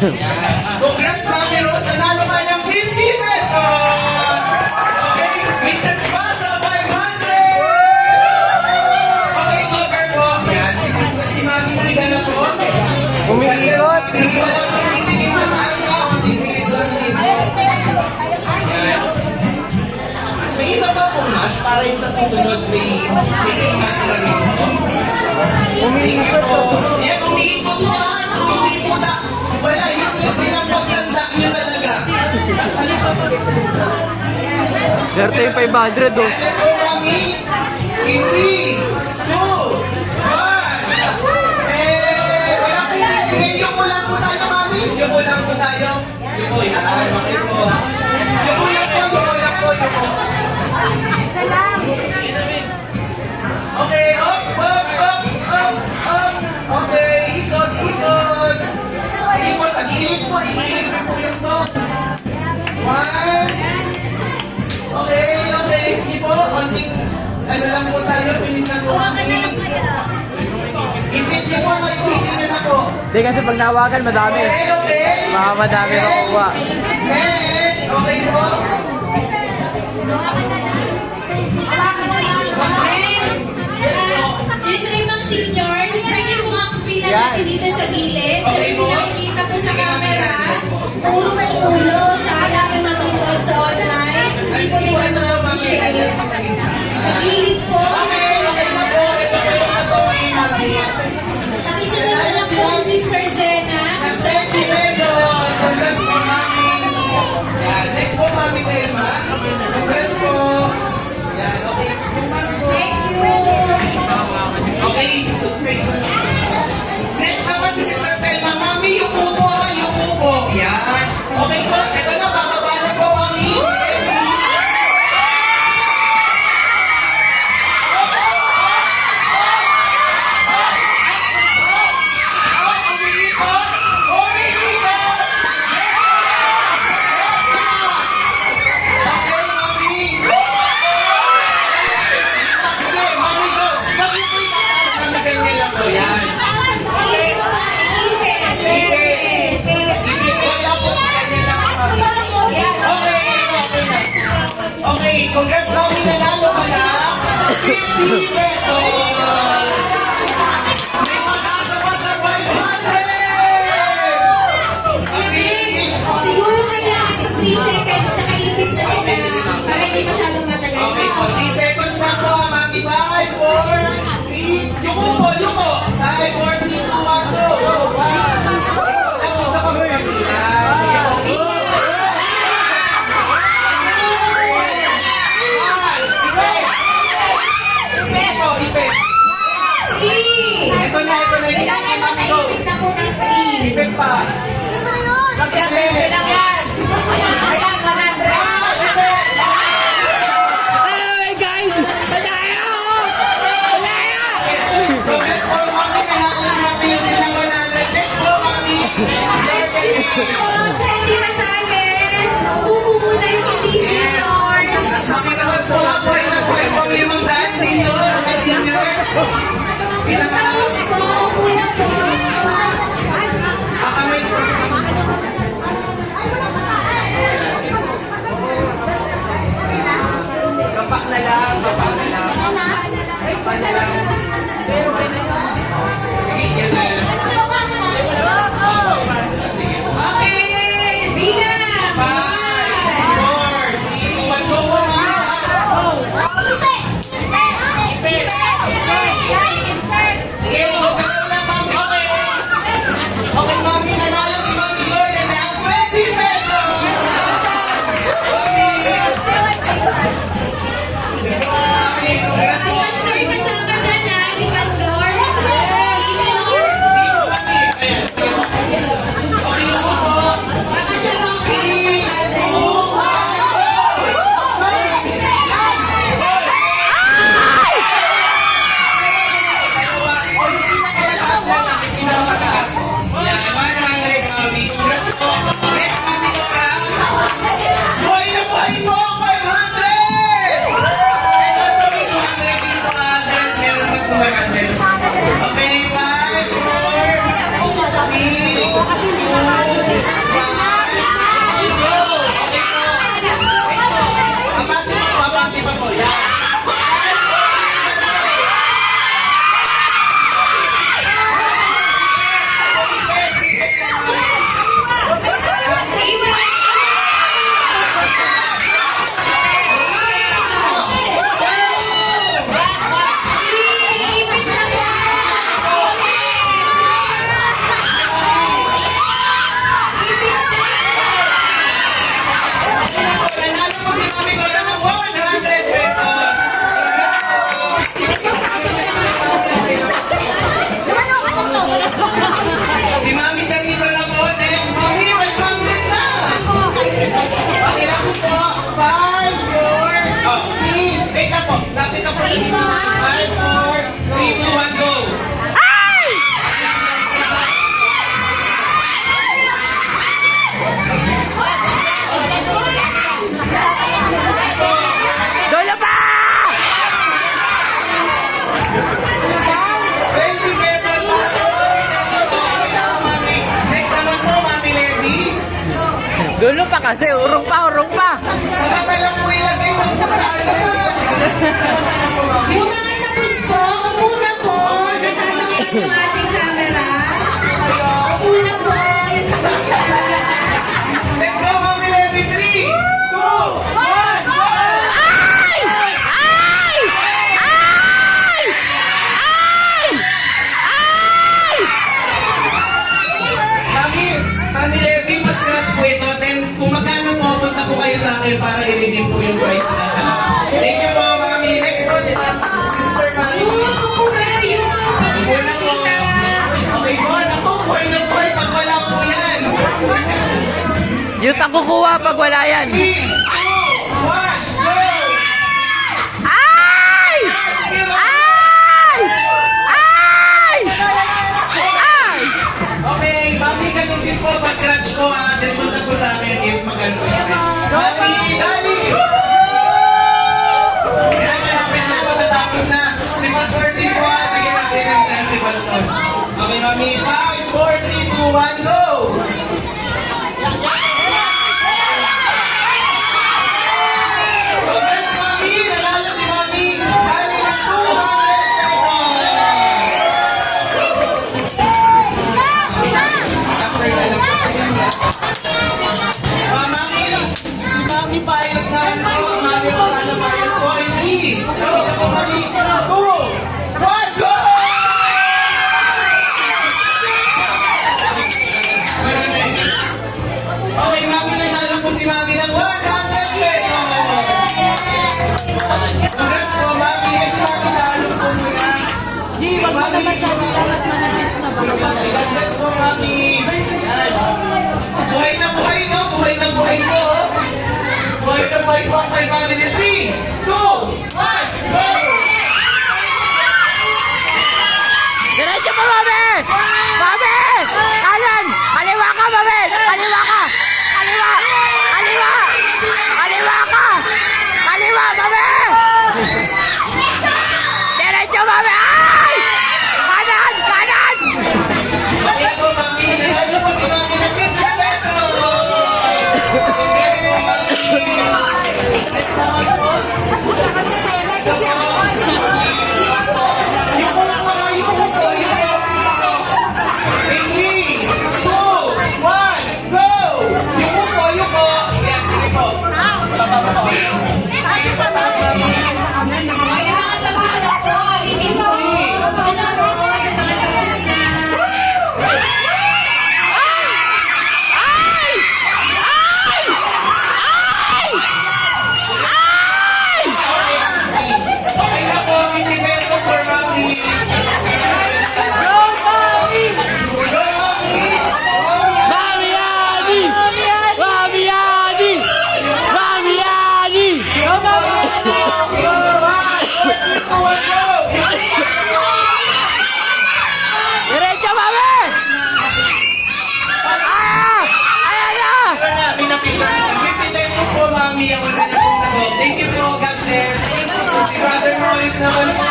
Congrats, Mami Rose! Nanalo ka ng 50 pesos! Okay, kitchen spa sa 500! Okay, cover po. Yan, si Mami Liga na po. Umiikot. Hindi wala pang titingin sa taas ka. Kunting bilis lang dito. Yan. May isa pa po mas para yung sa susunod may mas na dito. Umiikot po. Yan, umiikot po ha. So, hindi po na. Wala, useless din ang pagtanda nyo talaga. Basta lang po. Derte yung 500 oh. Let's go, Mami. In 3, 2, 1. Wala po titingin. Yung ulang po tayo, Mami. Yung ulang po tayo. Yung ulang. Okay po. Yung ulang po, yung ulang po, yung ulang. Okay, up, up, up, up, up. Okay, ikot, ikot. Sige po, sa gilid po. Igilid po yung to. 1. Okay, okay. Sige po, konting ano lang po tayo. Bilis na po kami. Ipit niyo po, ipitin niyo na po. Hindi kasi pag nawakan madami. Okay, okay. Baka madami makukuha. And, okay po. Yung sa ibang seniors, pwede po ang pila natin dito sa gilid. Kasi kung nakikita po sa camera, puro may ulo. Sayang yung natutuwag sa online. Hindi po nila ma-appreciate. Sa gilid po, Okay, okay na po. Ito po yung natuloy natin. nakisunod na lang po si Sister Zena. 70 pesos. Congrats po, Mami. Yan. Next po, Mami Telma. Congrats po. Yan. Okay. Yung mas po. Thank you. Okay. Next naman si Sister Telma. Mami, yung upo ha. Yung upo. Yan. Okay po. Ito na. Bababa na po, Mami. Ready? Umiikot! Umiikot! Okay, Mami! Sige, Mami, go! Mami, po yung Mami, ganyan lang po yan. Ipit po lang po, ganyan lang po, Mami. Okay, okay na. Okay, congrats, Mami, nanalo ka na 50 pesos! May pag-asa pa sa 500! Okay, Siguro kailangan 3 seconds nakaipit na sila para hindi masyadong matagal okay, pa. 40 seconds na po, Mami. 5, 4, 3, yuko po, yuko. 5, 4, 3, 2, 1, go. Sige po. Lapit na po sa dito. 5, 4, 3, 2, 1, go! Dulo pa! 20 pesos para kay Mami. Next naman po, Mami Lady. Dulo pa kasi, urong pa, urong pa. Sa mata lang po ilagay mo po sa ano. Sa mata lang po, Mami. Yung mga tapos po, una po, natatanggal yung ating camera. Una po, yung tapos na. Let's go, Mami Lady. 3, 2, 1, go! Ay! Ay! Ay! Ay! Ay! Mami Lady, pa-scratch po ito. Then, kung magkano po, punta po kayo sa akin para i-redeem po yung price na nasa. Thank you po, Mami. Next po, si Sir Mami. Yung kukuha yung kanilang kita. Okay po, naku, buhay na buhay pag wala po yan. Yung kukuha pag wala yan. 3, 2, 1, go! Ay! Sige, Mami. Ay! Ay! Ay! Okay, Mami, ganun din po, pa-scratch po, then punta po sa akin if magano po yung price. Mami, Dali! Kaya malapit na, matatapos na. Si Pastor din po, bigyan natin ng chance si Pastor. Okay, Mami, 5, 4, 3, 2, 1, go! Congrats, Mami! Nanalo si Mami! Dali ng 200 pesos! After na lang po. Mami! Mami, paayos na ano? Mami, masana paayos po. 3, dali na po, Mami! 2, 1, go! Okay, Mami, nanalo po si Mami ng 100 pesos! Congrats po, Mami! Si Mami, sa ano po muna? Mami! Congrats po, Mami! Buhay na buhay, no? Buhay na buhay po! Buhay na buhay po ang 500. 3, 2, 1, go! Diretso pa, Mami! Mami! Kanan! Kaliwa ka, Mami! Kaliwa ka! Kaliwa! Kaliwa! Kaliwa ka! Kaliwa, Mami! Diretso, Mami! Ay! Kanan! Kanan! Okay po, Mami! Nanalo po si Mami ng 50 pesos! Congrats po, Mami! Next naman po. Yuko po, yuko po, yuko po! 3, 2, 1, go! Yuko po, yuko! Yan, sige po. Ay, yung mga tapos na po, hindi po. Una po, yung mga tapos na. Ay! Ay! Ay! Ay! Okay na po, 50 pesos for Mami! Go, Mami! Go, Mami! Mami Ani! Mami Ani! Mami Ani! Go, Mami! Diretso, Mami! Ah! Ayan na! 50 pesos po, Mami. Ako na na pong nako. Thank you po, God bless. Si Brother Morris naman po.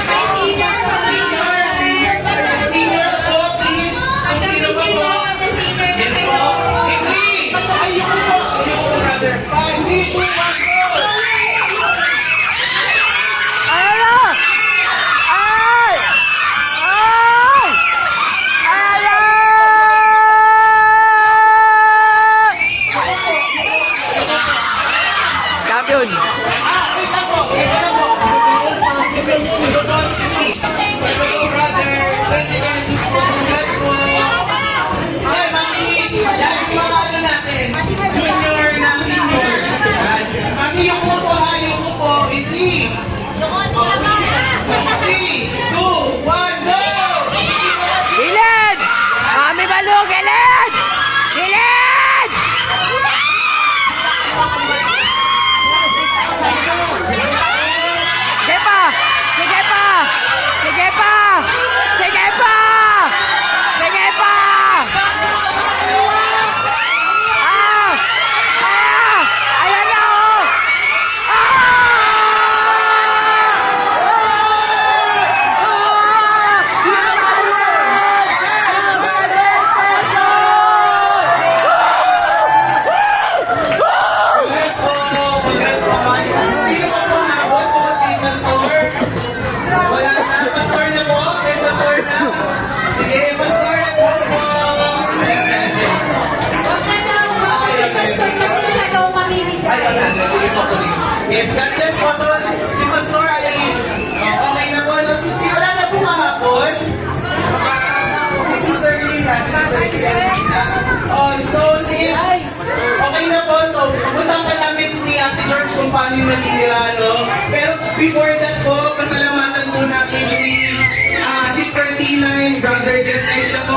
May senior, Seniors po, please. ang Kung sino gamitin ba nyo po? ang the senior na Yes kayo. po. Agree. Ayoko po. Ayoko po, brother. 5, 3, 2, 1, go! Ayan na! Ay! Ay! Ayan na! Champion! Wait lang po. Wait lang po. Go, boss. Go, brother. 20 pesos po. Congrats po. Ay, Mami. Yan yung mga ano natin. Junior na senior. Yan. Mami, yung po ha. Yung po. In 3, 2, 1, go! Gilid! Mami Balu, gilid! Gilid! Yes, God bless po. So, si Pastor ay okay na po. Wala na po kahapon. Si Sister Lisa, so, sige. Okay na po. So, usapan namin ni Ate George kung paano yung natitira, no? Pero before that po, pasalamatan po natin si Sister Tina and Brother Jeff. Dahil sila po